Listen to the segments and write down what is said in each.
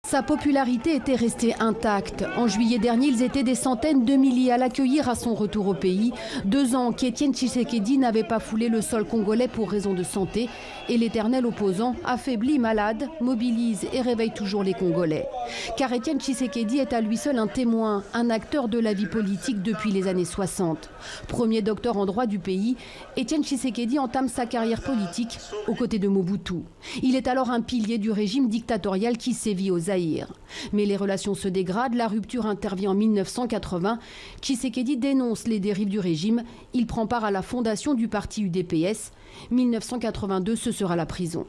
Sa popularité était restée intacte. En juillet dernier, ils étaient des centaines de milliers à l'accueillir à son retour au pays. 2 ans qu'Étienne Tshisekedi n'avait pas foulé le sol congolais pour raison de santé. Et l'éternel opposant, affaibli, malade, mobilise et réveille toujours les Congolais. Car Étienne Tshisekedi est à lui seul un témoin, un acteur de la vie politique depuis les années 60. Premier docteur en droit du pays, Étienne Tshisekedi entame sa carrière politique aux côtés de Mobutu. Il est alors un pilier du régime dictatorial qui sévit au Zaïre. Mais les relations se dégradent, la rupture intervient en 1980. Tshisekedi dénonce les dérives du régime. Il prend part à la fondation du parti UDPS. 1982, ce sera la prison.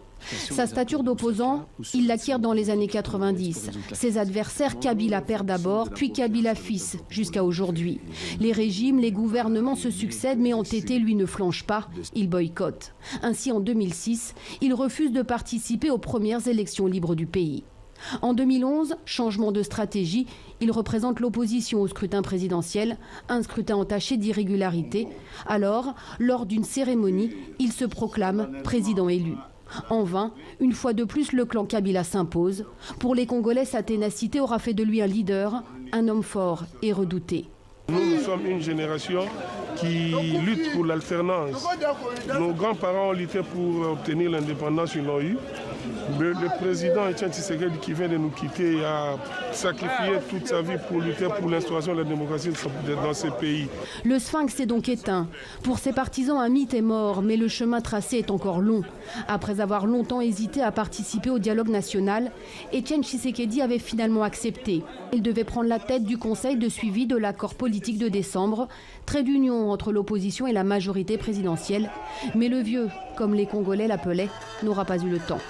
Sa stature d'opposant, il l'acquiert dans les années 90. Ses adversaires, Kabila père d'abord, puis Kabila fils, jusqu'à aujourd'hui. Les régimes, les gouvernements se succèdent, mais entêté, lui ne flanche pas, il boycotte. Ainsi, en 2006, il refuse de participer aux premières élections libres du pays. En 2011, changement de stratégie, il représente l'opposition au scrutin présidentiel, un scrutin entaché d'irrégularité. Alors, lors d'une cérémonie, il se proclame président élu. En vain, une fois de plus, le clan Kabila s'impose. Pour les Congolais, sa ténacité aura fait de lui un leader, un homme fort et redouté. Nous sommes une génération qui lutte pour l'alternance. Nos grands-parents ont lutté pour obtenir l'indépendance, ils l'ont eu. Le président Étienne Tshisekedi qui vient de nous quitter a sacrifié toute sa vie pour lutter pour l'instauration de la démocratie dans ce pays. Le sphinx est donc éteint. Pour ses partisans, un mythe est mort, mais le chemin tracé est encore long. Après avoir longtemps hésité à participer au dialogue national, Étienne Tshisekedi avait finalement accepté. Il devait prendre la tête du conseil de suivi de l'accord politique de décembre, trait d'union entre l'opposition et la majorité présidentielle. Mais le vieux, comme les Congolais l'appelaient, n'aura pas eu le temps.